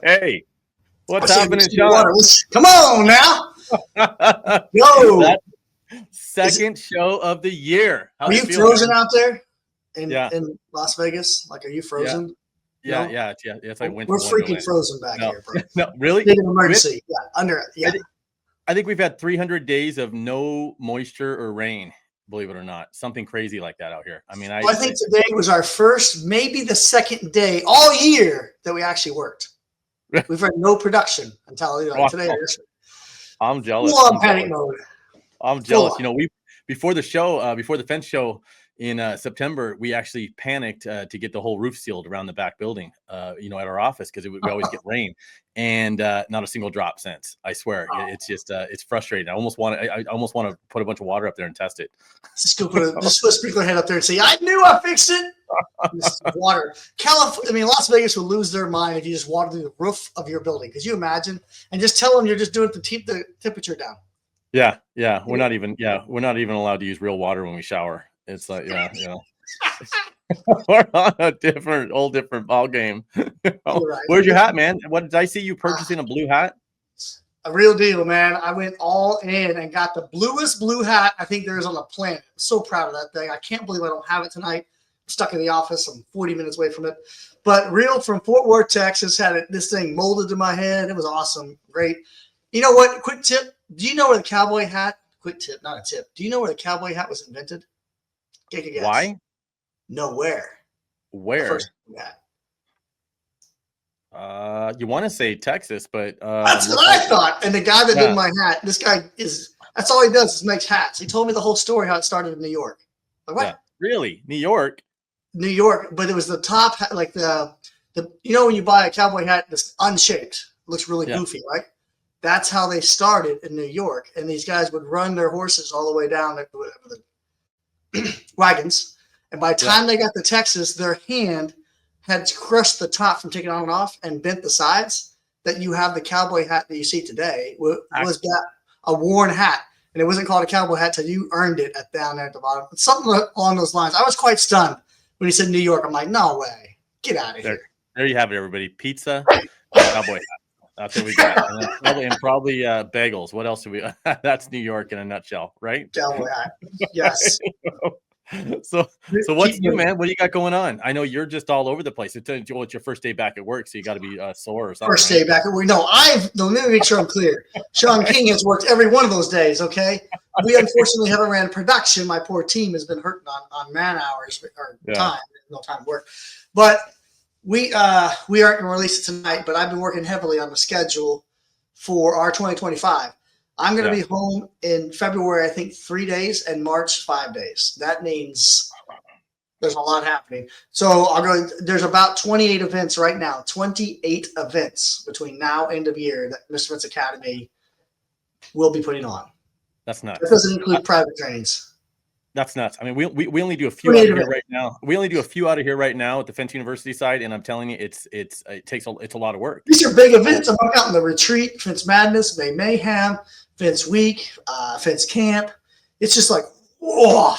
Hey, what's Let's see if we happening, see the water. Sean? Come on now. Yo. That Is it, second show of the year. are How's you it feel, frozen man? out there Yeah, in Las Vegas? Like, are you yeah, frozen? yeah, No? yeah. It's like winter We're freaking wonderland. frozen back No, here, bro. no, really? Big We emergency. Yeah. I, Yeah. thi- I think we've had 300 days of no moisture or rain. Believe it or not, something crazy like that out here. I mean, Well, I think today was our first, maybe the second day all year that we actually worked. We've had no production until today. wow, I'm jealous. Full on I'm panic jealous. mode. I'm Full jealous. on. We before the show, before the fence show in September, we actually panicked to get the whole roof sealed around the back building. At our office because we always get rain, and not a single drop since. I swear, it's just it's frustrating. I almost want to put a bunch of water up there and test it. Just go put a sprinkler head up there and say, "I knew I fixed it." This water. Las Vegas will lose their mind if you just water the roof of your building. Could you imagine? And just tell them you're just doing it to keep the temperature down. Yeah, we're not even allowed to use real water when we shower. It's like we're on a different ball game. Right. Where's your hat, man? What did I see you purchasing a blue hat? A real deal, man. I went all in and got the bluest blue hat I think there is on the planet. I'm so proud of that thing. I can't believe I don't have it tonight. I'm stuck in the office. I'm 40 minutes away from it. But real from Fort Worth, Texas, this thing molded to my head. It was awesome. Great. You know what? Quick tip. Do you know where the cowboy hat, quick tip, not a tip. Do you know where the cowboy hat was invented? Take a guess. Why? Nowhere. Where? First hat. You want to say Texas, but That's what I thought. And the guy that did my hat, that's all he does is makes hats. He told me the whole story how it started in New York. Like, what? Yeah. Really? New York? New York, but it was the top hat, like the when you buy a cowboy hat that's unshaped, looks really goofy, right? That's how they started in New York. And these guys would run their horses all the way down the wagons. And by the time they got to Texas, their hand had crushed the top from taking on and off and bent the sides. That you have the cowboy hat that you see today was that a worn hat. And it wasn't called a cowboy hat till you earned it down there at the bottom. Something along those lines. I was quite stunned when he said New York. I'm like, no way. Get out of here. There you have it, everybody. Pizza, cowboy hat. That's what we got. and probably bagels. What else do we? That's New York in a nutshell, right? Cowboy hat. Yes. So what's new, man? What do you got going on? I know you're just all over the place. It's your first day back at work, so you got to be sore or something. First day back at work. No, let me make sure I'm clear. Sean King has worked every one of those days, okay? We unfortunately haven't ran production. My poor team has been hurting on man hours or time. No time to work. But we aren't going to release it tonight, but I've been working heavily on the schedule for our 2025. I'm going to be home in February, I think 3 days, and March 5 days. That means there's a lot happening. So there's about 28 events right now, 28 events between now and end of year that Mr. Vince Academy will be putting on. That's nuts. That doesn't include private trainings. That's nuts. I mean, we only do a few out of here right now. We only do a few out of here right now at the Fence University side, and I'm telling you, it's a lot of work. These are big events. I'm out in the retreat, Fence Madness, May Mayhem, Fence Week, Fence Camp. It's just like, whoa.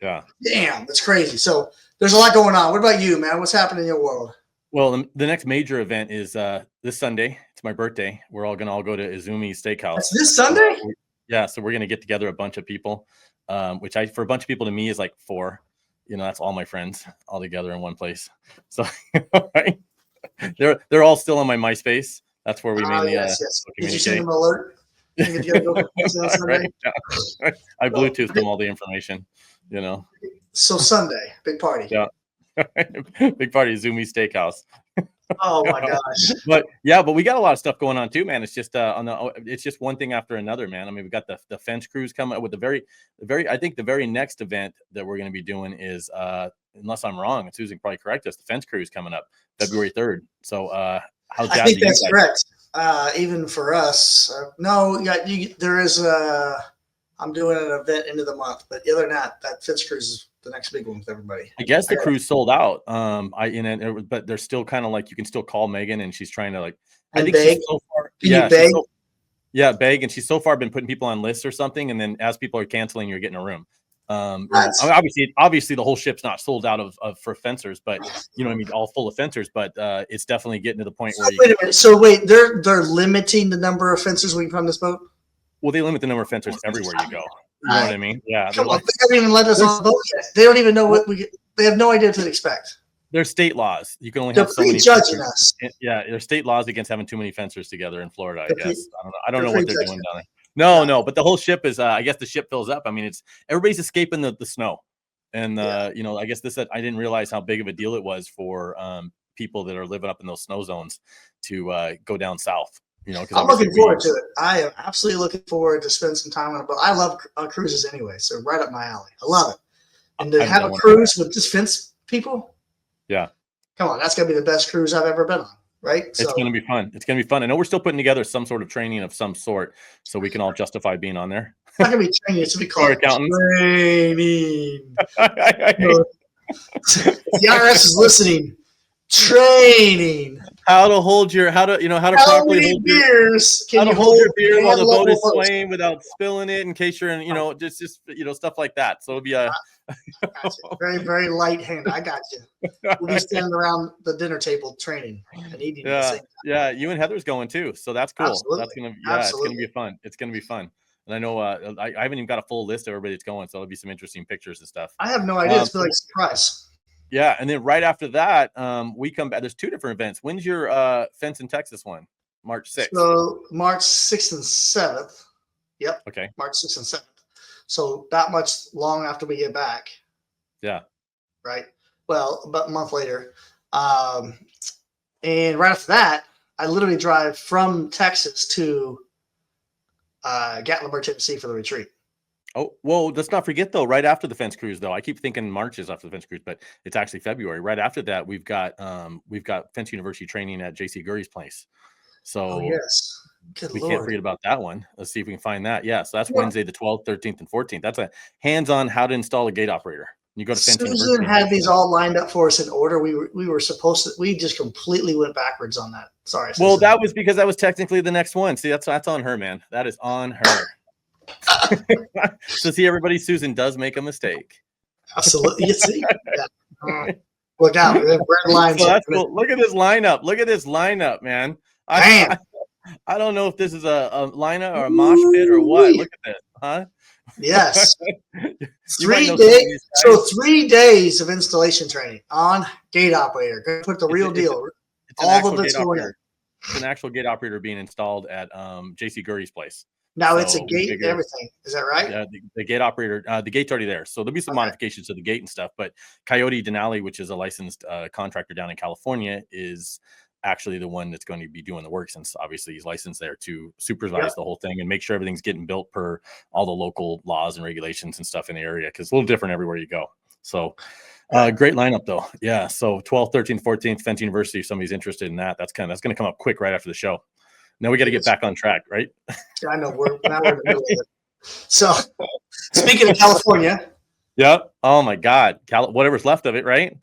Yeah. Damn, that's crazy. So there's a lot going on. What about you, man? What's happening in your world? Well, the next major event is this Sunday. It's my birthday. We're all gonna go to Izumi Steakhouse. That's this Sunday? So we're gonna get together a bunch of people, which for a bunch of people to me is like 4. That's all my friends all together in one place. So right? They're all still on my MySpace. That's where we mainly yes. communicate. Did you send them an alert? Right. I Bluetoothed them all the information. So Sunday, big party. Yeah. Big party, Izumi Steakhouse. Oh my gosh. But we got a lot of stuff going on too, man. It's just it's just one thing after another, man. I mean, we got the fence crews coming up with I think the very next event that we're going to be doing is unless I'm wrong, and Susan can probably correct us, the fence crew is coming up February 3rd. So how's that? I think that's correct. Even for us, there is I'm doing an event end of the month, but other than that fence cruise is the next big one with everybody. I guess the cruise sold out. But they're still kind of like you can still call Megan, and she's trying to like. I think beg? She's so far. Can you beg? Beg, and she's so far been putting people on lists or something, and then as people are canceling, you're getting a room. Obviously the whole ship's not sold out of for fencers, but you know what I mean, all full of fencers, but it's definitely getting to the point where wait a minute. So wait, they're limiting the number of fencers we can put on this boat? Well, they limit the number of fencers everywhere you go. You know what I mean? Yeah. Come on, they haven't even let us on the boat yet. They don't even know what they have no idea what to expect. There's state laws. You can only They're have so many prejudging fencers. us. Yeah, there's state laws against having too many fencers together in Florida, I guess. I don't know what they're doing down there. No, but the whole ship is I guess the ship fills up. I mean, it's everybody's escaping the snow. And you know, I guess I didn't realize how big of a deal it was for people that are living up in those snow zones to go down south. You know, I'm looking forward to it. I am absolutely looking forward to spend some time on a boat. I love cruises anyway, so right up my alley. I love it. And to have a cruise with just fence people, yeah, come on, that's gonna be the best cruise I've ever been on, right? It's gonna be fun. It's gonna be fun. I know we're still putting together some sort of training of some sort, so we can all justify being on there. It's not gonna be training; it's gonna be called training. The IRS is listening. Training. How to properly hold your beer while the boat is swaying without spilling it, in case you're in, you know, just stuff like that. So it'll be very, very light hand. I got you. We'll be standing around the dinner table training and eating. Yeah. You and Heather's going too, so that's cool. Absolutely. It's gonna be fun. It's gonna be fun. And I know I haven't even got a full list of everybody that's going, so there'll be some interesting pictures and stuff. I have no idea. It's like a surprise. Yeah, and then right after that, we come back. There's 2 different events. When's your Fence in Texas one? March 6th. So March 6th and 7th. Yep. Okay. March 6th and 7th. So that much long after we get back. Yeah. Right. Well, about a month later. And right after that, I literally drive from Texas to Gatlinburg, Tennessee for the retreat. Oh, well, let's not forget though, right after the fence cruise though, I keep thinking March is after the fence cruise, but it's actually February. Right after that, we've got Fence University training at JC Gurry's place. So yes. We can't forget about that one. Let's see if we can find that. Yeah, so that's Wednesday the 12th, 13th, and 14th. That's a hands-on how to install a gate operator. You go to Fence University. Susan had these all lined up for us in order. We were supposed to. We just completely went backwards on that. Sorry. Well, that was because that was technically the next one. See, that's on her, man. That is on her. So see, everybody, Susan does make a mistake. Absolutely. You see? Yeah. Look out. Red lines. So that's cool. Look at this lineup. Look at this lineup, man. I don't know if this is a lineup or a mosh pit or what. Look at this, huh? Yes. 3 days. So 3 days of installation training on gate operator. Gonna put the real deal. All of it's going in. It's an actual gate operator being installed at JC Gurry's place. Now it's a gate and everything. Is that right? Yeah, the gate operator, the gate's already there. So there'll be some modifications to the gate and stuff. But Coyote Denali, which is a licensed contractor down in California, is actually the one that's going to be doing the work, since obviously he's licensed there to supervise the whole thing and make sure everything's getting built per all the local laws and regulations and stuff in the area, because it's a little different everywhere you go. So great lineup though. Yeah. So 12th, 13th, 14th, Fence University, if somebody's interested in that, that's going to come up quick right after the show. Now we got to get back on track, right? Yeah, I know. We're in the middle of it. So, speaking of California. Yep. Oh my God. Whatever's left of it, right?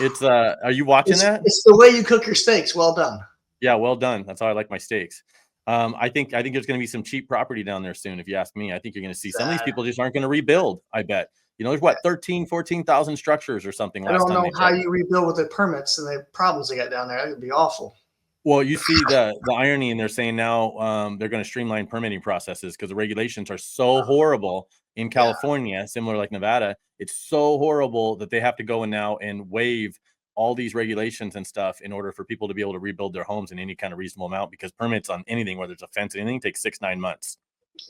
It's are you watching that? It's the way you cook your steaks. Well done. Yeah, well done. That's how I like my steaks. I think there's going to be some cheap property down there soon. If you ask me, I think you're going to see some of these people just aren't going to rebuild. I bet. You know, there's 14,000 structures or something. I don't know how you rebuild with the permits and the problems they got down there. That would be awful. Well, you see the irony, and they're saying now they're going to streamline permitting processes because the regulations are so horrible in California, similar like Nevada. It's so horrible that they have to go in now and waive all these regulations and stuff in order for people to be able to rebuild their homes in any kind of reasonable amount, because permits on anything, whether it's a fence, anything, takes 6-9 months.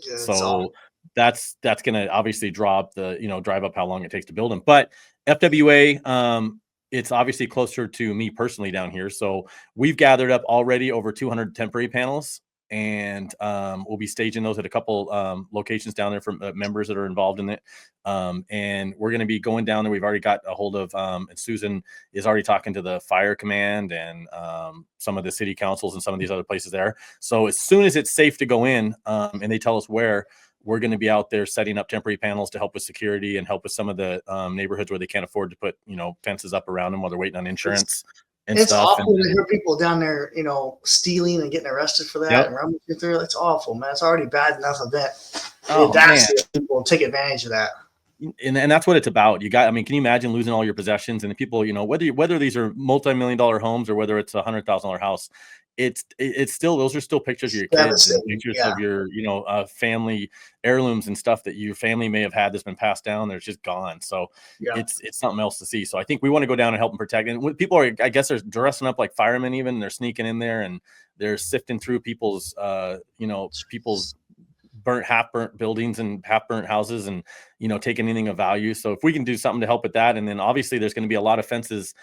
Yeah, so that's going to obviously drive up how long it takes to build them. But FWA, it's obviously closer to me personally down here. So we've gathered up already over 200 temporary panels, and we'll be staging those at a couple locations down there for members that are involved in it. And we're going to be going down there. We've already got a hold of, and Susan is already talking to the fire command and some of the city councils and some of these other places there. So as soon as it's safe to go in and they tell us where, we're going to be out there setting up temporary panels to help with security and help with some of the neighborhoods where they can't afford to put, fences up around them while they're waiting on insurance. It's awful to hear people down there, stealing and getting arrested for that and rummaging through. It's awful, man. It's already bad enough of that. The audacity of people take advantage of that. and that's what it's about. I mean, can you imagine losing all your possessions and the people, whether these are multi-million-dollar homes or whether it's $100,000 house, it's still, those are still pictures of your kids and Devastating. pictures Yeah. of your, family heirlooms and stuff that your family may have had that's been passed down. They're just gone. So Yeah. it's something else to see. So I think we want to go down and help them protect. And when people are, I guess, they're dressing up like firemen, even they're sneaking in there and they're sifting through people's, people's half burnt buildings and half burnt houses and, take anything of value. So if we can do something to help with that, and then obviously there's going to be a lot of fences.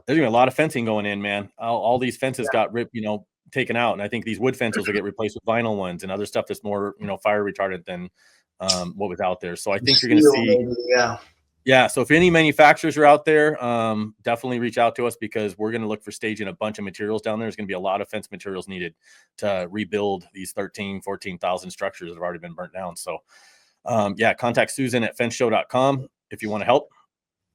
There's going to be a lot of fencing going in, man. All these fences got ripped, taken out. And I think these wood fences will get replaced with vinyl ones and other stuff that's more, fire retardant than what was out there. So I think you're going to see, maybe, yeah. So if any manufacturers are out there, definitely reach out to us because we're going to look for staging a bunch of materials down there. There's going to be a lot of fence materials needed to rebuild these 14,000 structures that have already been burnt down. So contact Susan at fenceshow.com if you want to help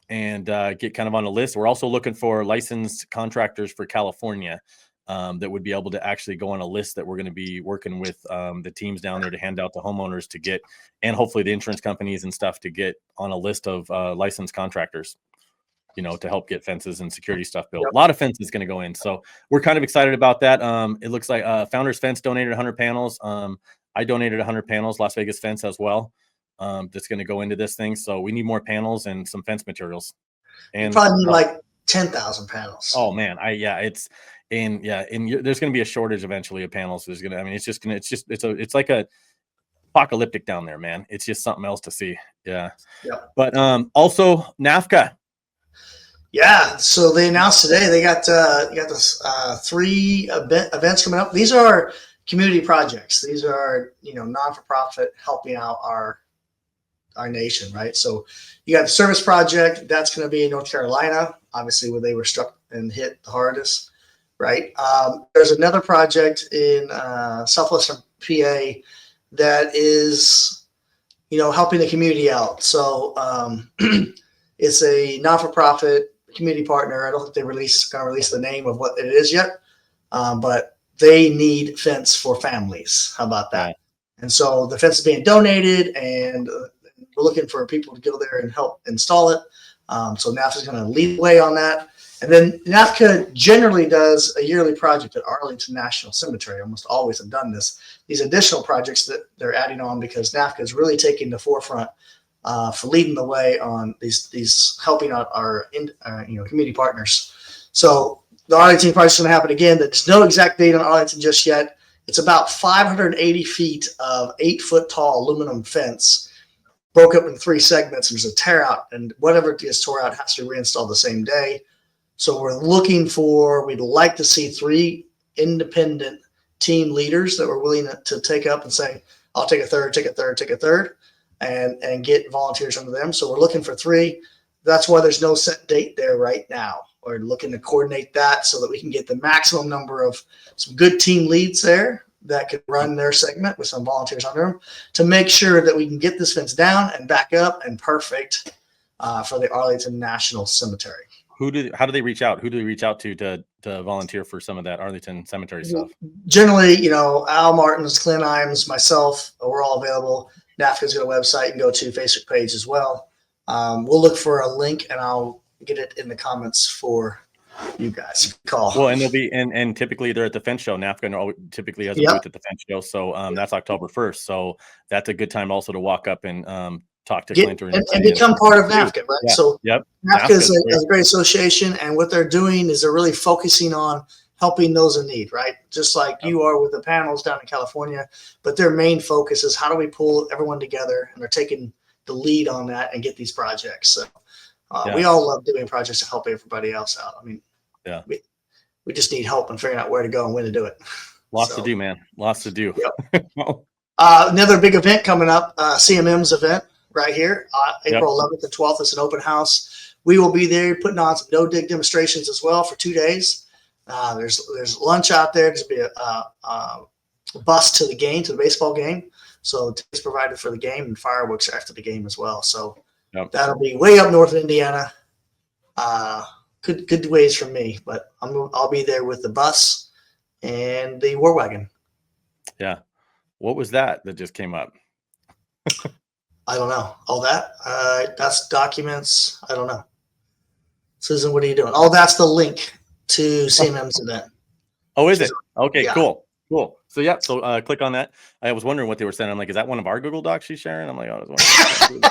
and get kind of on a list. We're also looking for licensed contractors for California that would be able to actually go on a list that we're going to be working with the teams down there to hand out to homeowners to get, and hopefully the insurance companies and stuff to get on a list of licensed contractors, to help get fences and security stuff built. A lot of fences going to go in. So we're kind of excited about that. It looks like Founders Fence donated 100 panels. I donated 100 panels, Las Vegas Fence as well. That's going to go into this thing. So we need more panels and some fence materials. And you probably need like 10,000 panels. Oh man. There's going to be a shortage eventually of panels. It's like a apocalyptic down there, man. It's just something else to see. Yeah. But also NAFCA. Yeah. So they announced today, they got this 3 events coming up. These are community projects. These are, non-for-profit helping out our nation, right? So you got the service project that's going to be in North Carolina, obviously where they were struck and hit the hardest, right? There's another project in Southwestern PA that is, helping the community out. So it's a non-for-profit community partner. I don't think they going to release the name of what it is yet, but they need fence for families. How about that? Yeah. And so the fence is being donated, and we're looking for people to go there and help install it. So NAFCA is going to lead the way on that. And then NAFCA generally does a yearly project at Arlington National Cemetery. Almost always have done this. These additional projects that they're adding on because NAFCA is really taking the forefront for leading the way on these helping out our community partners. So the Arlington project is going to happen again. There's no exact date on Arlington just yet. It's about 580 feet of 8-foot tall aluminum fence, broke up in 3 segments. There's a tear out, and whatever gets tore out has to be reinstalled the same day. So we'd like to see 3 independent team leaders that were willing to take up and say, I'll take a third, take a third, take a third, and get volunteers under them. So we're looking for 3. That's why there's no set date there right now. We're looking to coordinate that so that we can get the maximum number of some good team leads there that could run their segment with some volunteers under them to make sure that we can get this fence down and back up and perfect for the Arlington National Cemetery. How do they reach out? Who do they reach out to volunteer for some of that Arlington Cemetery stuff? Generally, Al Martins, Clint Imes, myself, we're all available. NAFCA's got a website. You can go to Facebook page as well. We'll look for a link and I'll get it in the comments for you guys. Call. Well, and they'll be and typically they're at the fence show. NAFCA typically has a booth at the fence show, so that's October 1st. So that's a good time also to walk up and talk to Clint and become part of NAFCA, right? Yeah. So NAFCA is a great association, and what they're doing is they're really focusing on helping those in need, right? Just like you are with the panels down in California, but their main focus is how do we pull everyone together, and they're taking the lead on that and get these projects. So we all love doing projects to help everybody else out. I mean, we just need help in figuring out where to go and when to do it. Lots to do, man. Lots to do. Yep. Another big event coming up, CMM's event right here, April 11th and 12th. It's an open house. We will be there putting on some no-dig demonstrations as well for 2 days. There's lunch out there. There's going to be a bus to the baseball game. So tickets provided for the game and fireworks after the game as well. So that'll be way up north of Indiana. Good ways from me, but I'll be there with the bus and the war wagon. Yeah. What was that just came up? I don't know. All that? That's documents. I don't know. Susan, what are you doing? Oh, that's the link to CMM's event. Oh, is She's, it? Okay, yeah. cool. Cool. So yeah, so click on that. I was wondering what they were saying. I'm like, is that one of our Google Docs she's sharing? I'm like, oh, I was wondering.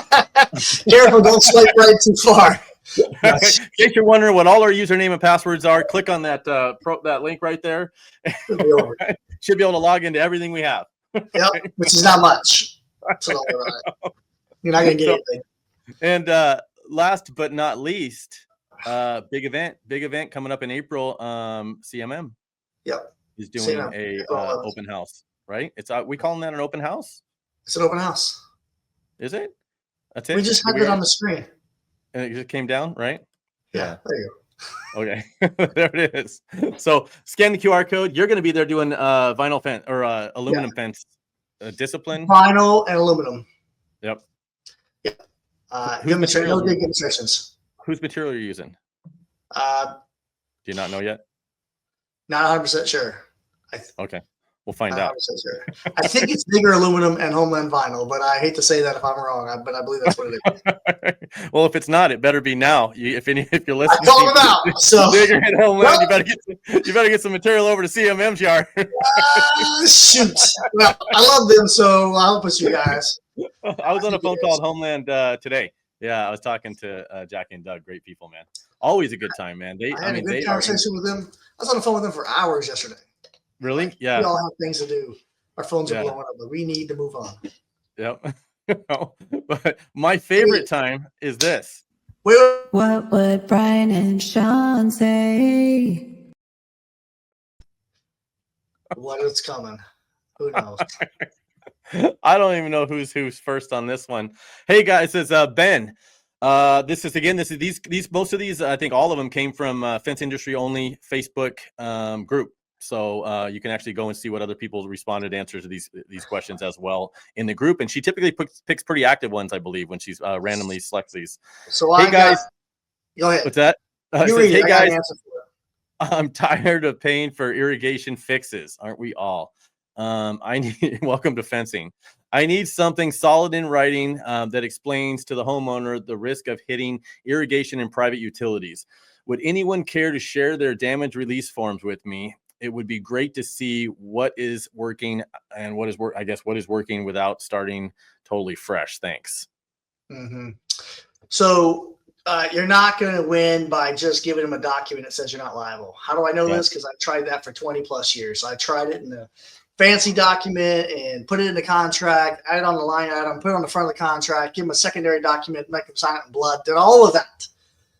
Careful, don't swipe right too far. In case you're wondering what all our username and passwords are, click on that that link right there. Should be over. Should be able to log into everything we have. Yep, which is not much. So don't worry about it. You're not gonna get anything. And last but not least, big event coming up in April. CMM Yep. is doing a open house, right? It's we calling that an open house? It's an open house. Is it? That's it. We just had it on the screen. And it just came down, right? Yeah. There you go. Okay, there it is. So scan the QR code. You're going to be there doing vinyl fence or aluminum fence discipline. Vinyl and aluminum. Yep. Yep. No dig instructions. Whose material are you using? Do you not know yet? Not 100% sure. Okay. We'll find out. Sure. I think it's bigger aluminum and Homeland vinyl, but I hate to say that if I'm wrong, but I believe that's what it is. Well, if it's not, it better be now. If you're listening, I called them out. So bigger and Homeland, you better get some material over to CMM's yard. Shoot. Well, I love them, so I hope it's you guys. I was on a phone call at Homeland today. Yeah, I was talking to Jackie and Doug. Great people, man. Always a good time, man. I had a good conversation with them. I was on the phone with them for hours yesterday. Really? Like, yeah. We all have things to do. Our phones are blowing up, but we need to move on. Yep. But my favorite time is this. What would Brian and Sean say? What is coming? Who knows? I don't even know who's first on this one. Hey guys, it's Ben. This is these most of these, I think all of them came from Fence Industry Only Facebook group. So you can actually go and see what other people responded answers to these questions as well in the group. And she typically picks pretty active ones, I believe, when she's randomly selects these. So hey guys, go ahead. What's that? Hey guys, I'm tired of paying for irrigation fixes. Aren't we all? Welcome to fencing. I need something solid in writing that explains to the homeowner the risk of hitting irrigation and private utilities. Would anyone care to share their damage release forms with me? It would be great to see what is working and what is working without starting totally fresh. Thanks. Mm-hmm. So you're not going to win by just giving them a document that says you're not liable. How do I know this? Because I've tried that for 20 plus years. I tried it in a fancy document and put it in the contract, add it on the line item, put it on the front of the contract, give them a secondary document, make them sign it in blood, did all of that.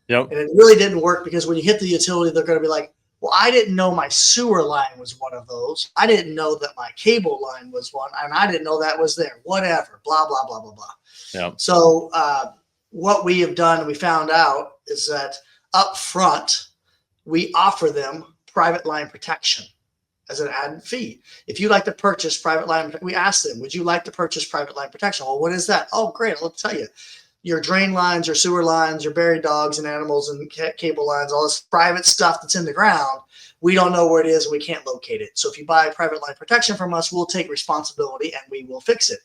Yep. And it really didn't work because when you hit the utility, they're going to be like, well, I didn't know my sewer line was one of those. I didn't know that my cable line was one, and I didn't know that was there. Whatever, blah, blah, blah, blah, blah. Yeah. So what we have done, and we found out, is that up front, we offer them private line protection as an added fee. If you'd like to purchase private line, we ask them, would you like to purchase private line protection? Well, what is that? Oh, great. I'll tell you. Your drain lines, your sewer lines, your buried dogs and animals and cable lines, all this private stuff that's in the ground, we don't know where it is and we can't locate it. So if you buy private line protection from us, we'll take responsibility and we will fix it.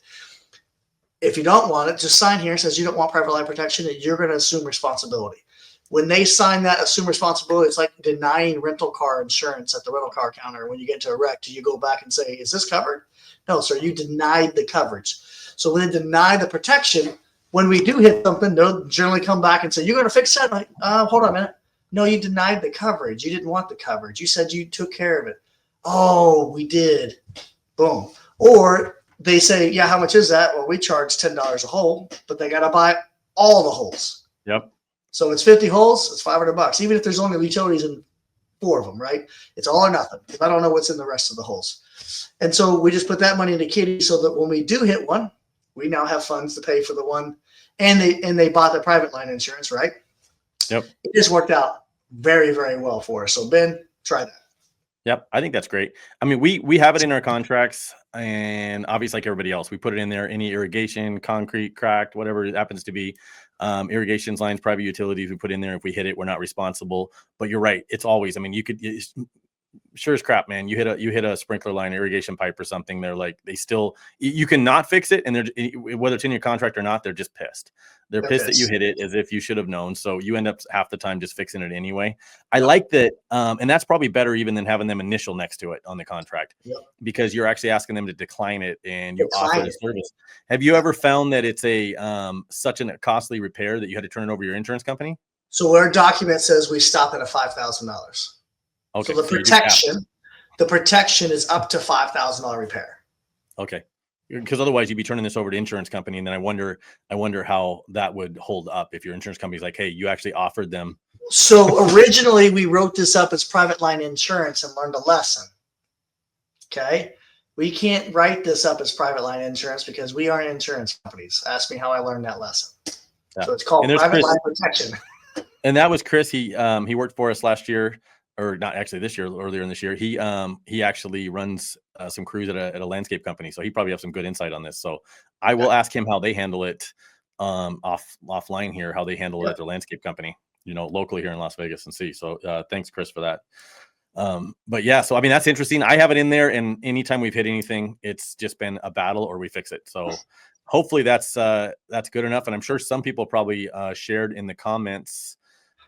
If you don't want it, just sign here. It says you don't want private line protection and you're going to assume responsibility. When they sign that assume responsibility, it's like denying rental car insurance at the rental car counter. When you get into a wreck, do you go back and say, is this covered? No, sir, you denied the coverage. So when they deny the protection, when we do hit something, they'll generally come back and say, you're going to fix that? Like, hold on a minute. No, you denied the coverage. You didn't want the coverage. You said you took care of it. Oh, we did. Boom. Or they say, yeah, how much is that? Well, we charge $10 a hole, but they got to buy all the holes. Yep. So it's 50 holes, it's $500, even if there's only utilities in 4 of them, right? It's all or nothing. Because I don't know what's in the rest of the holes. And so we just put that money in the kitty so that when we do hit one, we now have funds to pay for the one, and they bought the private line insurance, right? Yep. It just worked out very, very well for us. So Ben, try that. Yep, I think that's great. I mean, we have it in our contracts, and obviously, like everybody else, we put it in there. Any irrigation, concrete cracked, whatever it happens to be, irrigations, lines, private utilities, we put in there. If we hit it, we're not responsible. But you're right; it's always. I mean, sure as crap, man. You hit a sprinkler line, irrigation pipe or something. They're like, you cannot fix it. And whether it's in your contract or not, they're just pissed. They're pissed that you hit it as if you should have known. So you end up half the time just fixing it anyway. I like that. And that's probably better even than having them initial next to it on the contract, because you're actually asking them to decline it and you offer the service. Have you ever found that it's such a costly repair that you had to turn it over to your insurance company? So our document says we stop at $5,000. Okay. So the protection is up to $5,000 repair. Okay. Because otherwise you'd be turning this over to insurance company. And then I wonder how that would hold up if your insurance company's like, hey, you actually offered them. So originally we wrote this up as private line insurance and learned a lesson. Okay. We can't write this up as private line insurance because we aren't insurance companies. Ask me how I learned that lesson. Yeah. So it's called private line protection. And that was Chris. He worked for us last year, or not actually this year, earlier in this year. He actually runs some crews at a landscape company. So he probably have some good insight on this. So I will ask him how they handle it offline here, how they handle it at their landscape company, locally here in Las Vegas, and see. So thanks, Chris, for that. But yeah, so I mean, that's interesting. I have it in there, and anytime we've hit anything, it's just been a battle or we fix it. So hopefully that's good enough. And I'm sure some people probably shared in the comments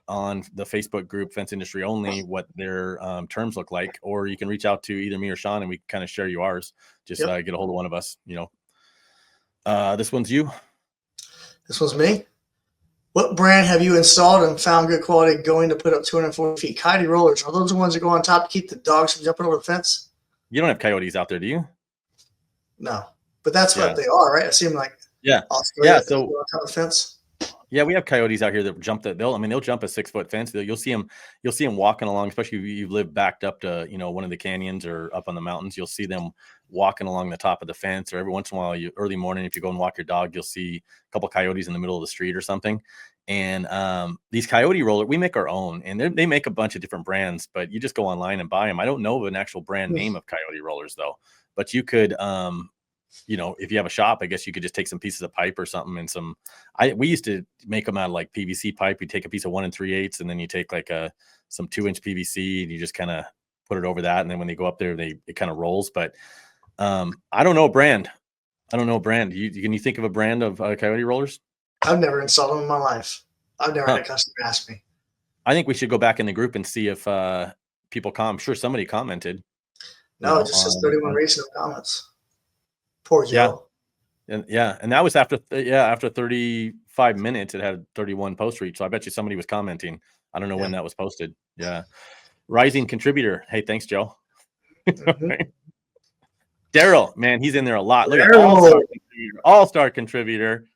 on the Facebook group Fence Industry Only what their terms look like, or you can reach out to either me or Sean and we kind of share you ours. Just get a hold of one of us. This one's you. This one's me. What brand have you installed and found good quality going to put up 240 feet? Coyote rollers. Are those the ones that go on top to keep the dogs from jumping over the fence? You don't have coyotes out there, do you? No, but that's what they are, right? I see them like Australia, so on top of the fence. Yeah, we have coyotes out here that jump they'll jump a 6-foot fence. You'll see them walking along, especially if you live backed up to, one of the canyons or up on the mountains. You'll see them walking along the top of the fence, or every once in a while, early morning, if you go and walk your dog, you'll see a couple coyotes in the middle of the street or something. And these coyote rollers, we make our own, and they make a bunch of different brands, but you just go online and buy them. I don't know of an actual brand name of coyote rollers though, but you could, if you have a shop, I guess you could just take some pieces of pipe or something and we used to make them out of like PVC pipe. You take a piece of 1 3/8 and then you take like some 2-inch PVC and you just kind of put it over that. And then when they go up there, it kind of rolls. But I don't know a brand. Can you think of a brand of coyote rollers? I've never installed them in my life. I've never had a customer ask me. I think we should go back in the group and see if people I'm sure somebody commented. No, it just says 31 recent comments. Poor Joe. And that was after 35 minutes, it had 31 post reach. So I bet you somebody was commenting. I don't know when that was posted. Yeah. Rising contributor. Hey, thanks, Joe. Daryl, man, he's in there a lot. Look at all-star contributor.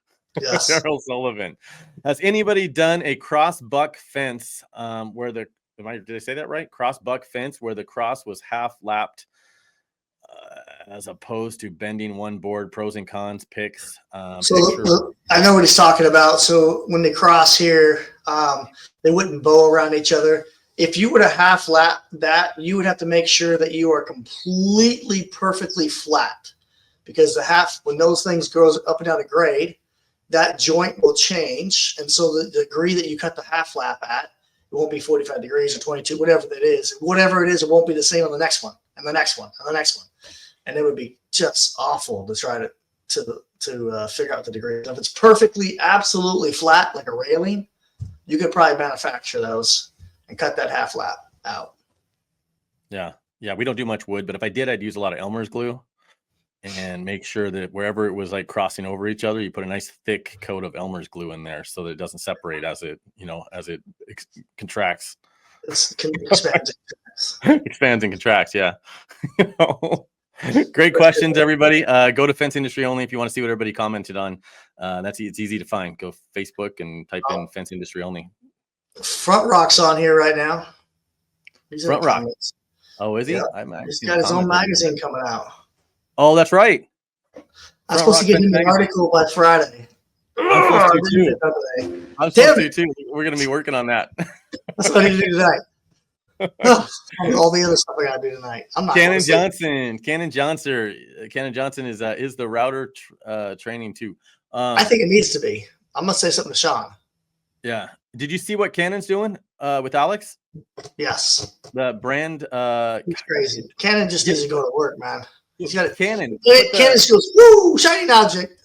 Yes. Daryl Sullivan. Has anybody done a cross buck fence where did I say that right? Cross buck fence where the cross was half lapped as opposed to bending one board? Pros and cons, picks. So I know what he's talking about. So when they cross here, they wouldn't bow around each other. If you were to half lap that, you would have to make sure that you are completely perfectly flat, because when those things goes up and down a grade, that joint will change. And so the degree that you cut the half lap at, it won't be 45 degrees or 22, whatever it is, it won't be the same on the next one and the next one and the next one. And it would be just awful to try to figure out the degree. If it's perfectly, absolutely flat, like a railing, you could probably manufacture those and cut that half lap out. Yeah. We don't do much wood, but if I did, I'd use a lot of Elmer's glue and make sure that wherever it was like crossing over each other, you put a nice thick coat of Elmer's glue in there so that it doesn't separate as it contracts. Expands and contracts. Yeah. Great questions, everybody. Go to Fence Industry Only if you want to see what everybody commented on. It's easy to find. Go Facebook and type in Fence Industry Only. Front Rock's on here right now. Front Rock. Oh, is he? Yeah. He's got his own magazine coming out. Oh, that's right. I'm supposed to get him an article by Friday. I'm supposed to too. We're going to be working on that. That's what I need to do tonight. All the other stuff I got to do tonight. I'm not. Cannon Johnson is the router training too. I think it needs to be. I'm gonna say something to Sean. Yeah. Did you see what Cannon's doing with Alex? Yes. The brand. He's crazy. Cannon just needs to go to work, man. He's got Cannon. Cannon just goes, woo, shining object.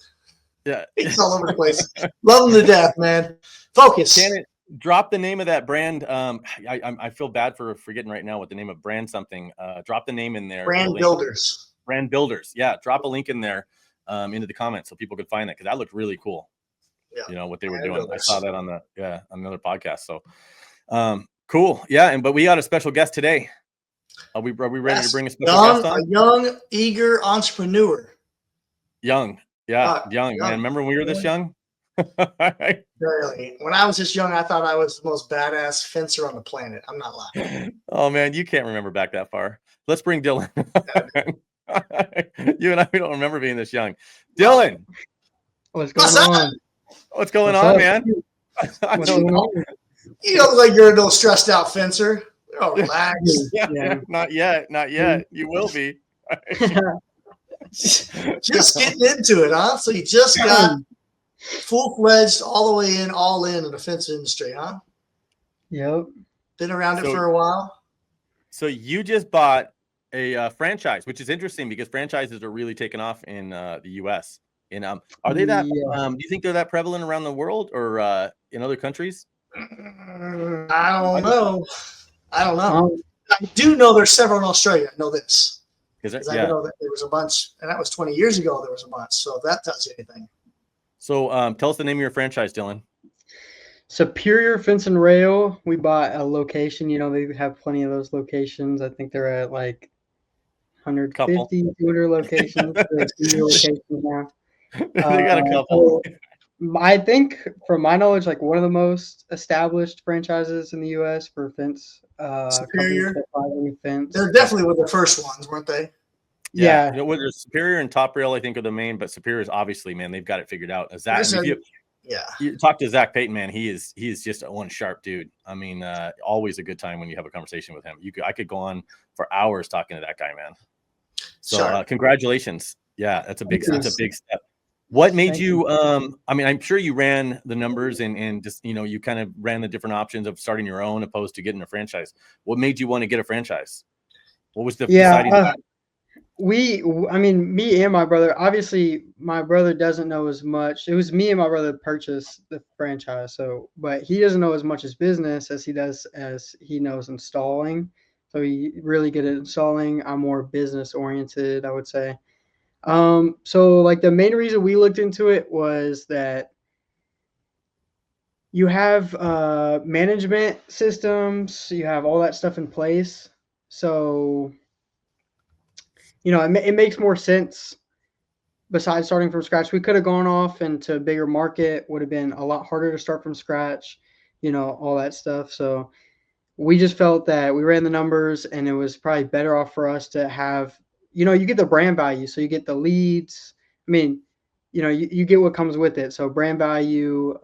Yeah. It's all over the place. Love him to death, man. Focus. Cannon, drop the name of that brand. I feel bad for forgetting right now what the name of brand something. Drop the name in there. Brand Builders. Brand Builders. Yeah. Drop a link in there into the comments so people could find that, because that looked really cool. Yeah. You know what they were Brand doing. Builders. I saw that on another podcast. So cool. Yeah. But we got a special guest today. Are we ready to bring a special guest on? A young, eager entrepreneur. Young. Yeah. Young, man. Remember when we were this young? Barely. When I was this young, I thought I was the most badass fencer on the planet. I'm not lying. Oh man, you can't remember back that far. Let's bring Dylan. You and I, we don't remember being this young. Dylan, what's going on? What's going on, man? What's going on? You don't look like you're no stressed out fencer. Oh, relax. Yeah. Not yet. You will be. Just getting into it, huh? So you just got full-fledged, all the way in, all in the fence industry, huh? Yep. Been around it for a while. So you just bought a franchise, which is interesting because franchises are really taking off in the U.S. And are they that? Yeah. Do you think they're that prevalent around the world or in other countries? I don't know. I do know there's several in Australia. I know this. Because I know that there was a bunch, and that was 20 years ago. There was a bunch. So if that tells you anything. So tell us the name of your franchise, Dylan. Superior Fence and Rail. We bought a location. You know, they have plenty of those locations. I think they're at like 150, 200 locations. Locations now. They got a couple. I think, from my knowledge, like one of the most established franchises in the U.S. for fence. Superior. Fence. They're definitely one of the first ones, weren't they? Yeah. You know, whether Superior and Top Rail, I think, are the main, but Superior is obviously, man, they've got it figured out. Zach, you talk to Zach Payton, man, he is just a one sharp dude. I mean, always a good time when you have a conversation with him. I could go on for hours talking to that guy, man. So congratulations. Yeah, that's a big step. What made you I mean, I'm sure you ran the numbers and just, you know, you kind of ran the different options of starting your own opposed to getting a franchise. What made you want to get a franchise? What was the deciding factor? Me and my brother, obviously my brother doesn't know as much. It was me and my brother that purchased the franchise. But he doesn't know as much as business as he knows installing. So he really good at installing. I'm more business oriented, I would say. So like the main reason we looked into it was that you have management systems, you have all that stuff in place. So, you know, it makes more sense besides starting from scratch. We could have gone off into a bigger market, would have been a lot harder to start from scratch, you know, all that stuff. So we just felt that we ran the numbers and it was probably better off for us to have, you know, you get the brand value. So you get the leads. I mean, you know, you get what comes with it. So brand value.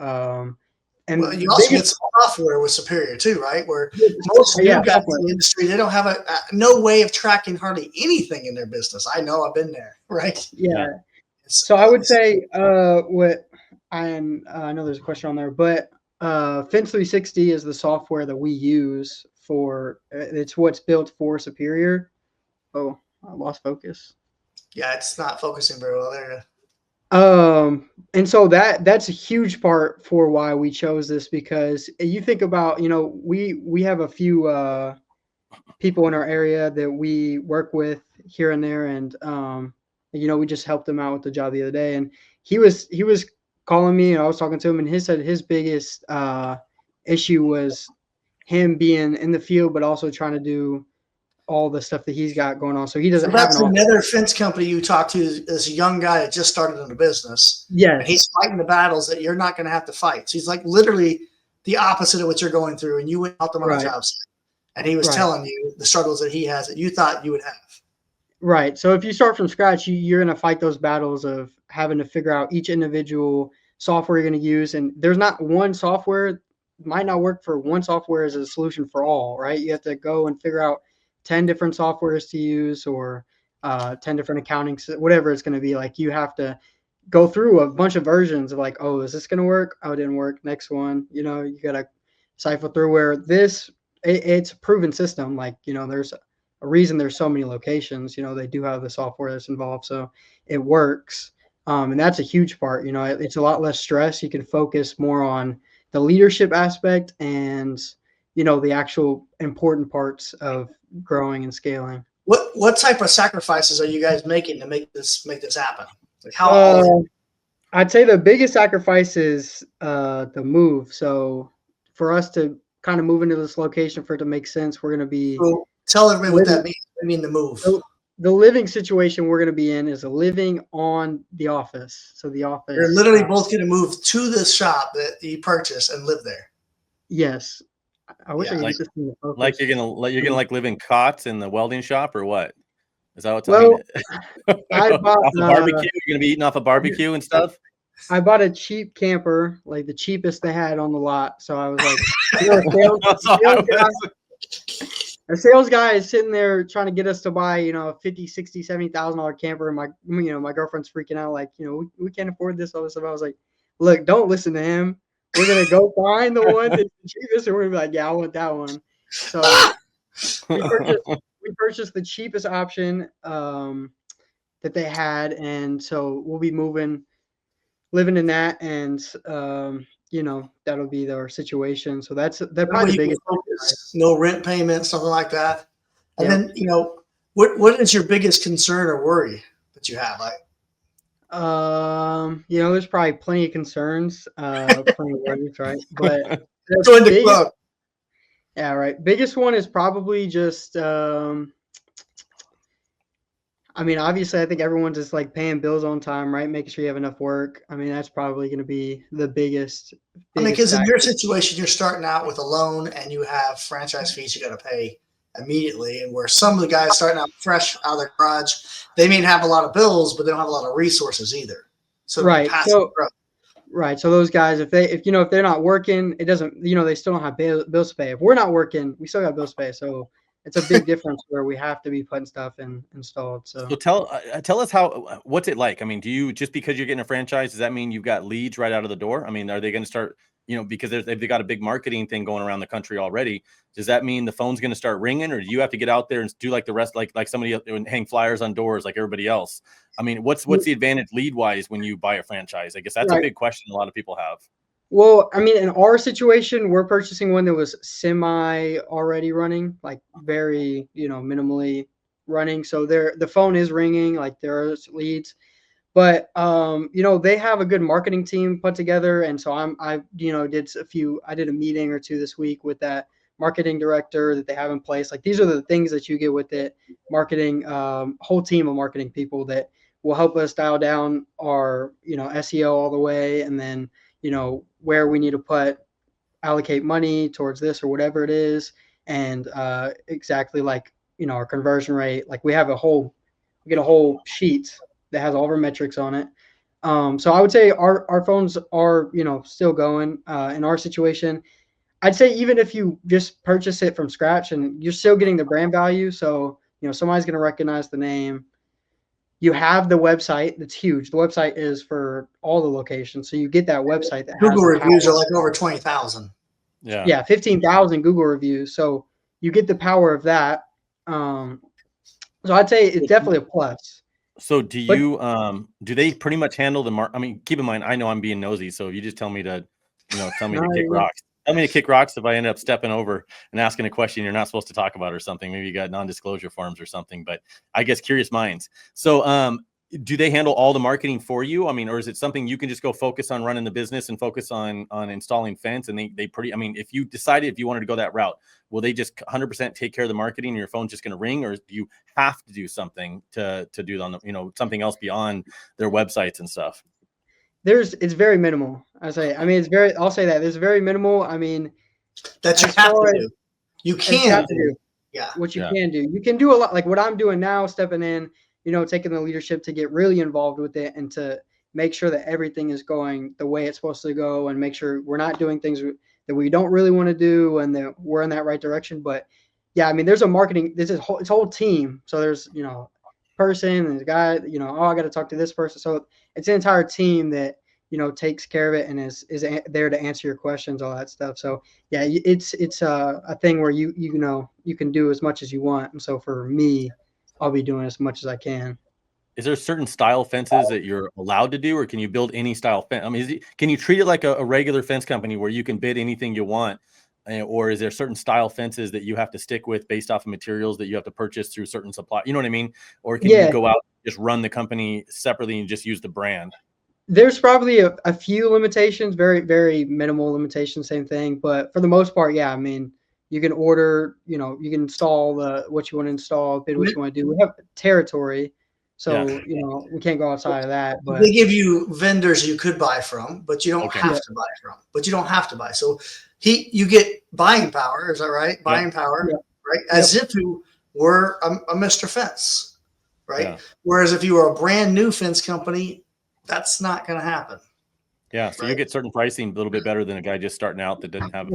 And you also get some software with Superior too, right? Where most new guys in the industry, they don't have no way of tracking hardly anything in their business. I know, I've been there, right? Yeah. So I would say I know there's a question on there, but Fence 360 is the software that we use for. It's what's built for Superior. Oh, I lost focus. Yeah, it's not focusing very well there. And so that's a huge part for why we chose this, because you think about, you know, we have a few people in our area that we work with here and there, and you know, we just helped him out with the job the other day, and he was calling me and I was talking to him, and he said his biggest issue was him being in the field but also trying to do all the stuff that he's got going on. So he doesn't have that's another fence company you talk to is a young guy that just started in the business. Yeah. He's fighting the battles that you're not going to have to fight. So he's like literally the opposite of what you're going through, and you went out them on a job site. And he was telling you the struggles that he has that you thought you would have. Right. So if you start from scratch, you're going to fight those battles of having to figure out each individual software you're going to use. And there's not one software, might not work for one software as a solution for all, right? You have to go and figure out 10 different softwares to use, or 10 different accounting, whatever it's going to be. Like, you have to go through a bunch of versions of like, oh, is this going to work? Oh, it didn't work. Next one, you know, you got to cipher through where this it's a proven system. Like, there's a reason there's so many locations. They do have the software that's involved, so it works. And that's a huge part. It's a lot less stress. You can focus more on the leadership aspect and the actual important parts of growing and scaling. What type of sacrifices are you guys making to make this happen? Like how? I'd say the biggest sacrifice is the move. So for us to kind of move into this location, for it to make sense, we're going to be. So tell everybody what that means. I mean, the move. The living situation we're going to be in is a living on the office. So the office. You're literally both going to move to the shop that you purchased and live there. Yes. I wish I could get this thing to focus. Like you're gonna like live in cots in the welding shop, or what? Is that what's I bought off a barbecue? You're gonna be eating off a barbecue and stuff? I bought a cheap camper, like the cheapest they had on the lot. So I was like, a sales guy is sitting there trying to get us to buy, a $50,000, $60,000, $70,000 camper, and my girlfriend's freaking out, like, we can't afford this, all this stuff. I was like, look, don't listen to him. We're gonna go find the one that's the cheapest, and we're gonna be like, yeah, I want that one. So we purchased the cheapest option that they had, and so we'll be living in that, and that'll be our situation. So that's probably the biggest focus. No rent payment, something like that. And then what is your biggest concern or worry that you have? Like, there's probably plenty of concerns, plenty of worries, right? But join the club. Yeah, right. Biggest one is probably just obviously, I think everyone's just like paying bills on time, right? Making sure you have enough work. That's probably going to be the biggest. Because in your situation, you're starting out with a loan and you have franchise fees you got to pay immediately. And where some of the guys starting out fresh out of their garage, they may have a lot of bills, but they don't have a lot of resources either. So right. So those guys, if they're not working, it doesn't, they still don't have bills to pay. If we're not working, we still got bills to pay. So it's a big difference where we have to be putting stuff in installed. So tell us what's it like? Do you, just because you're getting a franchise, does that mean you've got leads right out of the door? Are they going to start, because they've got a big marketing thing going around the country already. Does that mean the phone's going to start ringing, or do you have to get out there and do like the rest, like somebody and hang flyers on doors like everybody else? What's the advantage lead wise when you buy a franchise? I guess that's a big question a lot of people have. Well, in our situation, we're purchasing one that was semi already running, like very, minimally running. So the phone is ringing, like there are leads, but they have a good marketing team put together. And so I did a meeting or two this week with that marketing director that they have in place. Like these are the things that you get with it, marketing, whole team of marketing people that will help us dial down our, SEO all the way. And then, where we need to allocate money towards this or whatever it is. And exactly like, our conversion rate, like we get a whole sheet that has all of our metrics on it. So I would say our phones are, still going in our situation. I'd say even if you just purchase it from scratch and you're still getting the brand value. So, somebody's going to recognize the name. You have the website that's huge. The website is for all the locations. So you get that website that Google reviews are like over 20,000. Yeah, 15,000 Google reviews. So you get the power of that. So I'd say it's definitely a plus. So do they pretty much handle the keep in mind, I know I'm being nosy. So if you just tell me to kick rocks. Tell me to kick rocks if I end up stepping over and asking a question you're not supposed to talk about or something. Maybe you got non-disclosure forms or something, but I guess curious minds. So do they handle all the marketing for you? Or is it something you can just go focus on running the business and focus on installing fence? And if you decided if you wanted to go that route, will they just 100% take care of the marketing and your phone's just going to ring? Or do you have to do something to do on the, something else beyond their websites and stuff? It's very minimal. I'll say that there's very minimal. That you have to do. You can do. Yeah. What you can do. You can do a lot, like what I'm doing now, stepping in, taking the leadership to get really involved with it and to make sure that everything is going the way it's supposed to go and make sure we're not doing things that we don't really want to do and that we're in that right direction. But yeah, there's a marketing, it's a whole team. So there's, person and the guy, I got to talk to this person. So it's an entire team that, takes care of it and is there to answer your questions, all that stuff. So yeah, it's a thing where you can do as much as you want. And so for me, I'll be doing as much as I can. Is there certain style fences that you're allowed to do, or can you build any style fence? I mean, can you treat it like a regular fence company where you can bid anything you want? Or is there certain style fences that you have to stick with based off of materials that you have to purchase through certain supply? You know what I mean? Or can you go out and just run the company separately and just use the brand? There's probably a few limitations, very, very minimal limitations, same thing. But for the most part, yeah, I mean, you can order, you can install what you want to install, bid what you want to do. We have territory, so we can't go outside of that. But they give you vendors you could buy from, but you don't have to buy from. But you don't have to buy. So you get buying power. Is that right? Buying power, right? As if you were a Mr. Fence, right? Yeah. Whereas if you were a brand new fence company, that's not going to happen. Yeah, so you get certain pricing a little bit better than a guy just starting out that didn't have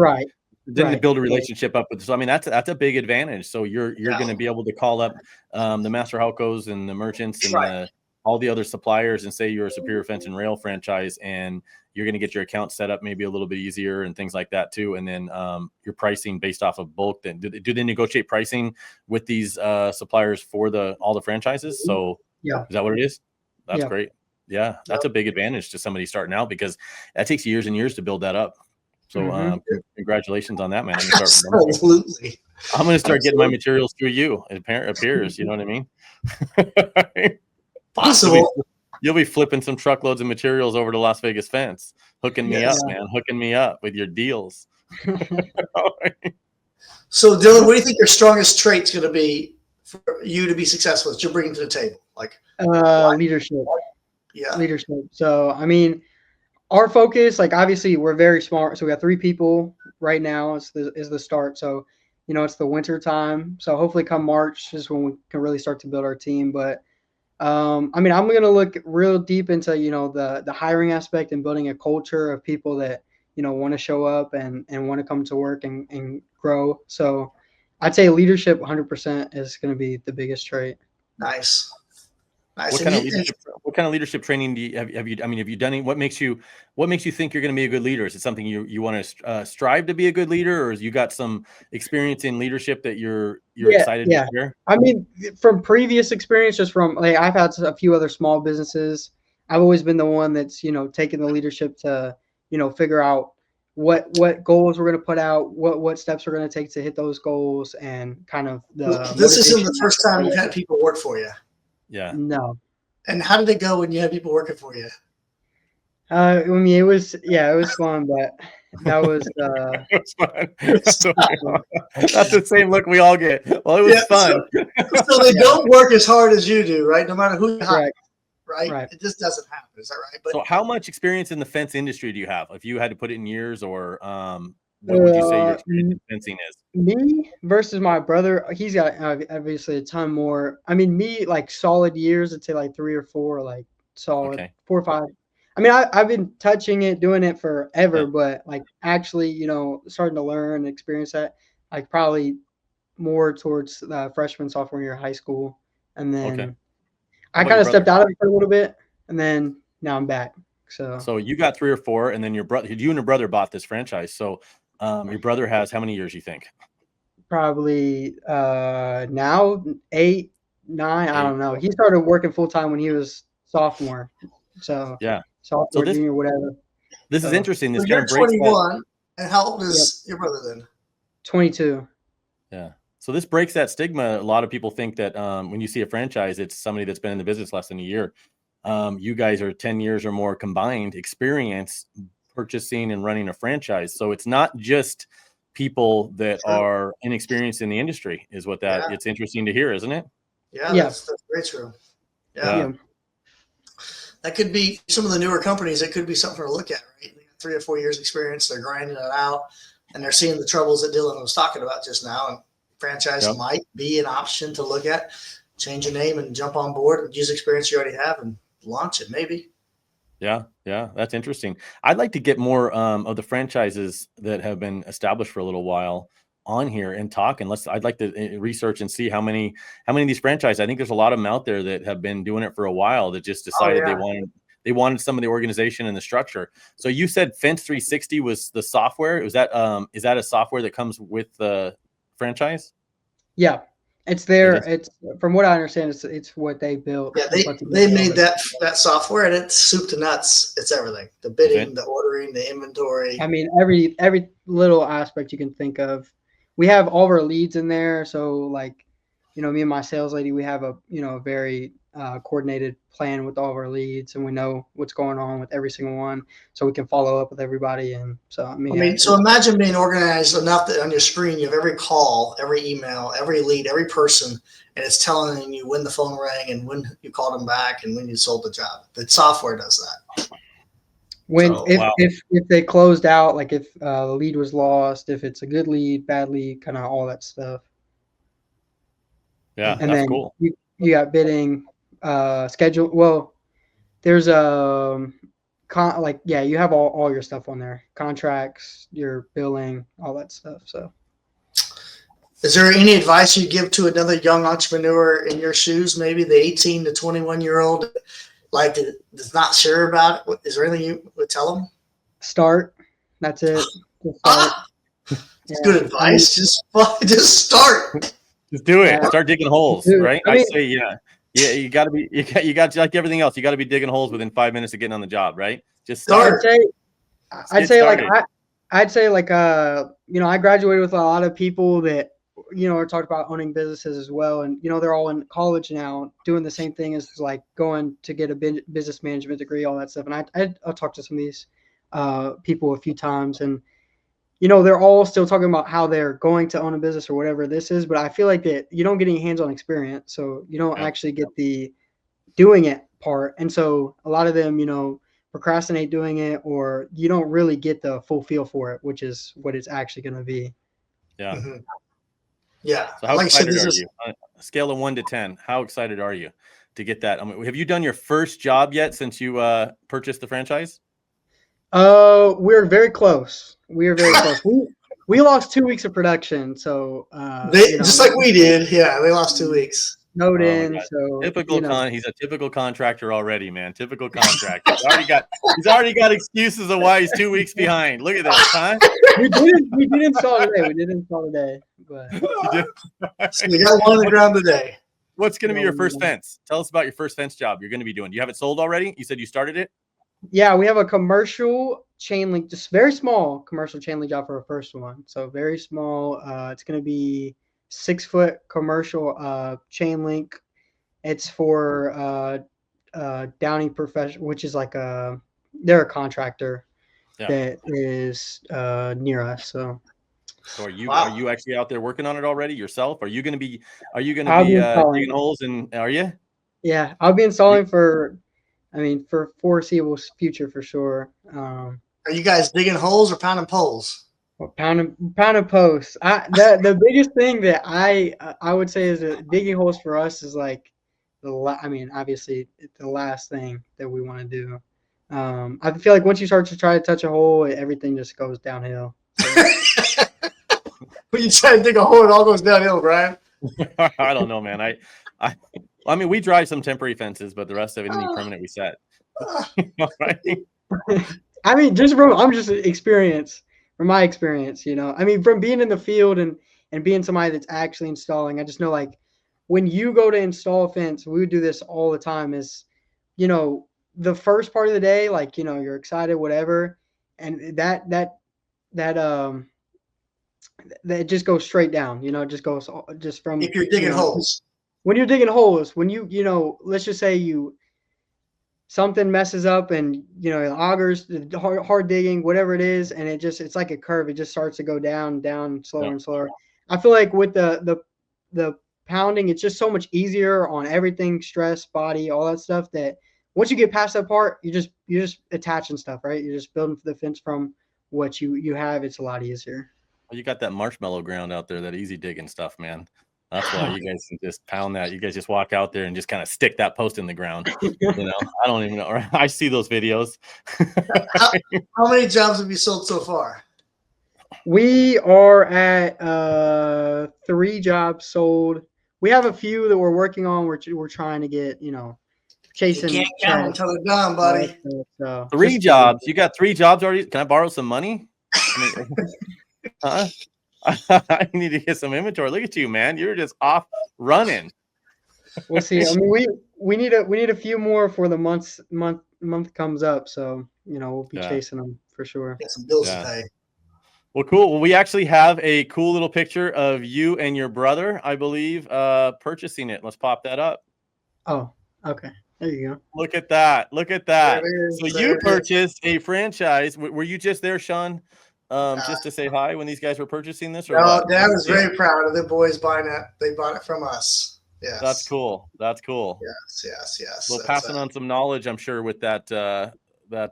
didn't build a relationship up with. So I mean, that's a big advantage. So you're going to be able to call up the Master Halcos and the merchants and all the other suppliers and say you're a Superior Fence and Rail franchise, and you're going to get your account set up maybe a little bit easier and things like that too. And then your pricing based off of bulk. Then do they negotiate pricing with these suppliers for all the franchises? So is that what it is? That's great. Yeah, that's a big advantage to somebody starting out, because that takes years and years to build that up. So congratulations on that, man. Absolutely. I'm going to start getting my materials through you. It appears, you know what I mean? Possible. You'll be flipping some truckloads of materials over to Las Vegas Fence, hooking me up, man, hooking me up with your deals. So Dylan, what do you think your strongest trait's going to be for you to be successful that you're bringing to the table? Like leadership. Yeah. Leadership. So, I mean, our focus, like obviously we're very smart. So we got 3 people right now is the start. So, it's the winter time. So hopefully come March is when we can really start to build our team. But I mean, I'm going to look real deep into, the hiring aspect and building a culture of people that, want to show up and want to come to work and grow. So I'd say leadership 100% is going to be the biggest trait. Nice. What kind of leadership training do you have you done any? What makes you think you're going to be a good leader? Is it something you want to strive to be a good leader, or you got some experience in leadership that you're excited to share? I mean, from previous experience, just from I've had a few other small businesses. I've always been the one that's taken the leadership to figure out what goals we're going to put out, what steps we're going to take to hit those goals, and kind of this isn't the first time you've had people work for you. Yeah. No. And how did it go when you had people working for you? I mean, it was fun, but that was it was fun. That's the same look we all get. Well, it was fun. So they don't work as hard as you do, right? No matter who you hire, right? It just doesn't happen. Is that right? But so how much experience in the fence industry do you have? If you had to put it in years, or what would you say your experience in fencing is? Me versus my brother, he's got obviously a ton more. I mean, me like solid years, I'd say like 3 or 4, like solid 4 or 5. I mean, I've been touching it, doing it forever, but like actually, starting to learn and experience that, like probably more towards freshman, sophomore year of high school. And then I kind of stepped out of it for a little bit, and then now I'm back. So you got 3 or 4, and then you and your brother bought this franchise. So your brother has how many years, you think? Probably now 8, 9. I don't know. He started working full time when he was sophomore. So sophomore, junior, whatever. This is interesting. This you're 21, and how old is your brother then? 22. Yeah. So this breaks that stigma. A lot of people think that when you see a franchise, it's somebody that's been in the business less than a year. You guys are 10 years or more combined experience purchasing and running a franchise. So it's not just people that are inexperienced in the industry, is what it's interesting to hear, isn't it? Yeah. That's very true. Yeah. That could be some of the newer companies. It could be something to look at, right? They got 3 or 4 years experience. They're grinding it out, and they're seeing the troubles that Dylan was talking about just now. And franchise might be an option to look at. Change your name and jump on board and use experience you already have and launch it, maybe. Yeah, that's interesting. I'd like to get more of the franchises that have been established for a little while on here and talk. And I'd like to research and see how many of these franchises. I think there's a lot of them out there that have been doing it for a while that just decided they wanted some of the organization and the structure. So you said Fence 360 was the software. Was that is that a software that comes with the franchise? Yeah, it's there. It's from what I understand, it's what they built. Yeah, they made that software, and it's soup to nuts. It's everything: the bidding, the ordering, the inventory. I mean, every little aspect you can think of. We have all of our leads in there. So like, me and my sales lady, we have a very coordinated plan with all of our leads, and we know what's going on with every single one, so we can follow up with everybody. And so so imagine being organized enough that on your screen you have every call, every email, every lead, every person, and it's telling you when the phone rang and when you called them back and when you sold the job. The software does that. If they closed out, like if the lead was lost, if it's a good lead, bad lead, kind of all that stuff. Yeah, and that's then cool. You got bidding, schedule. Well, there's you have all your stuff on there, contracts, your billing, all that stuff. So, is there any advice you give to another young entrepreneur in your shoes, maybe the 18 to 21-year-old? Like, is not sure about it? Is there anything you would tell them? Start. That's it. It's good advice. Just start. Just do it. Start digging holes, right? I say, you got to be. You got like everything else. You got to be digging holes within 5 minutes of getting on the job, right? Just start. I'd say I graduated with a lot of people that are talking about owning businesses as well, and they're all in college now doing the same thing as like going to get a business management degree, all that stuff. And I'll talk to some of these people a few times, and they're all still talking about how they're going to own a business or whatever this is, but I feel like that you don't get any hands-on experience, so you don't actually get the doing it part, and so a lot of them procrastinate doing it, or you don't really get the full feel for it, which is what it's actually going to be. Yeah. Mm-hmm. Yeah. So how excited are you? On a scale of 1 to 10, how excited are you to get that? I mean, have you done your first job yet since you purchased the franchise? We're very close. We are very close. We lost 2 weeks of production, so just like we did. Yeah, they lost 2 weeks. Snowed in. So he's a typical contractor already, man. Typical contractor. He's already got excuses of why he's 2 weeks behind. Look at this, huh? We did install today. But so you got one on the ground today. What's going to be your first fence? Tell us about your first fence job you're going to be doing. Do you have it sold already? You said you started it? Yeah, we have a commercial chain link, just very small commercial chain link job for our first one. So very small. It's going to be 6-foot commercial chain link. It's for Downey Professional, which is like they're a contractor that is near us. So are you actually out there working on it already yourself? Are you going to be digging holes and are you? Yeah, I'll be installing for foreseeable future for sure. Are you guys digging holes or pounding poles? Pounding posts. The biggest thing that I would say is that digging holes for us is like obviously it's the last thing that we want to do. I feel like once you start to try to touch a hole, everything just goes downhill. So. When you try to dig a hole, it all goes downhill, Brian. I don't know, man. I mean, we drive some temporary fences, but the rest of it any permanent we set. Right? I mean, I'm just experience. From my experience, from being in the field and being somebody that's actually installing, I just know like when you go to install a fence, we would do this all the time is, the first part of the day, like, you're excited, whatever. And that just goes straight down, just goes just from, if you're digging holes, when you're digging holes, when let's just say something messes up and augers, hard digging, whatever it is, and it's like a curve. It just starts to go down slower and slower. I feel like with the pounding, it's just so much easier on everything, stress, body, all that stuff, that once you get past that part, you're just attaching stuff, right? You're just building for the fence from what you have. It's a lot easier. Well, you got that marshmallow ground out there, that easy digging stuff, man. That's why you guys can just pound that. You guys just walk out there and just kind of stick that post in the ground. I don't even know. I see those videos. How many jobs have you sold so far? We are at 3 jobs sold. We have a few that we're working on. We're trying to get chasing. You can't count until they're done, buddy. So, 3 jobs. You got 3 jobs already? Can I borrow some money? I mean, huh? I need to get some inventory. Look at you, man. You're just off running. We'll see. I mean, we need a few more for the month comes up. So we'll be chasing them for sure. Get some bills to pay. Well, cool. Well, we actually have a cool little picture of you and your brother, I believe, purchasing it. Let's pop that up. Oh, okay. There you go. Look at that. Look at that. So There you it is. purchased a franchise. Were you just there, Sean, just to say hi when these guys were purchasing this? Or No, what? Dad was very proud of the boys buying it. They bought it from us. Yes. That's cool. That's cool. Yes. Well, passing on some knowledge, I'm sure, with that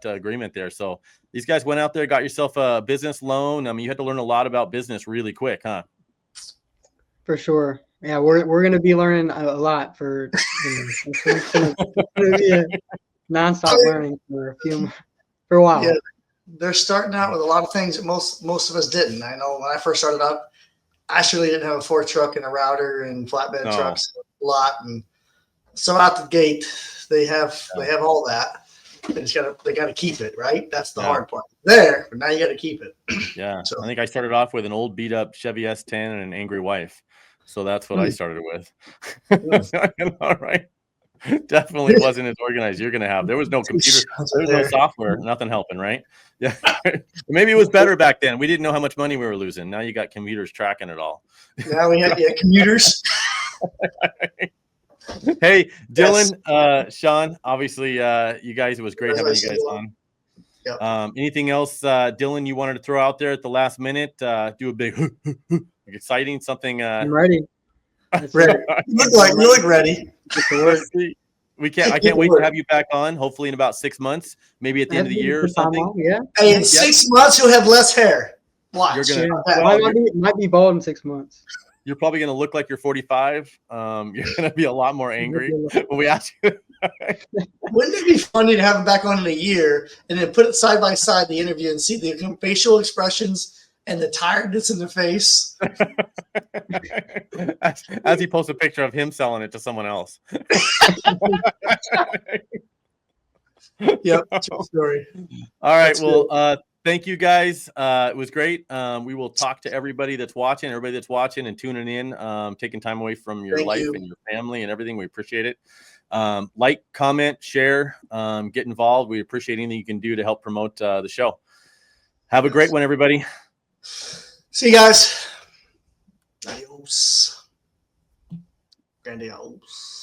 agreement there. So these guys went out there, got yourself a business loan. I mean, you had to learn a lot about business really quick, huh? For sure. Yeah, we're gonna be learning a lot for it's gonna be a nonstop learning for a while. Yeah, they're starting out with a lot of things that most of us didn't. I know when I first started out, I surely didn't have a Ford truck and a router and flatbed trucks a lot, and so out the gate they have all that. They gotta keep it, right? That's the hard part. There, but now you gotta keep it. Yeah. So, I think I started off with an old beat up Chevy S10 and an angry wife. So that's what I started with. All right. Definitely wasn't as organized as you're gonna have. There was no computer, there was no software, nothing helping, right? Yeah. Maybe it was better back then. We didn't know how much money we were losing. Now you got computers tracking it all. now we have commuters. Hey, Dylan, Sean, obviously you guys, it was great having you guys on. Yep. Anything else, Dylan, you wanted to throw out there at the last minute? Do a big exciting something. I'm ready. Ready. You look ready. I can't wait to have you back on, hopefully in about 6 months, maybe at the end of the year or something. Yeah. Hey, in 6 months you'll have less hair. Watch. You're gonna might be bald in 6 months. You're probably gonna look like you're 45. You're gonna be a lot more angry when we ask you. Wouldn't it be funny to have him back on in a year and then put it side by side the interview and see the facial expressions and the tiredness in the face? as he posts a picture of him selling it to someone else. Yep, true story. All right, That's well, thank you guys. It was great. We will talk to everybody that's watching, and tuning in, taking time away from your life and your family and everything. We appreciate it. Like, comment, share, get involved. We appreciate anything you can do to help promote the show. Have a great one, everybody. See you guys. Adios. Grandiose.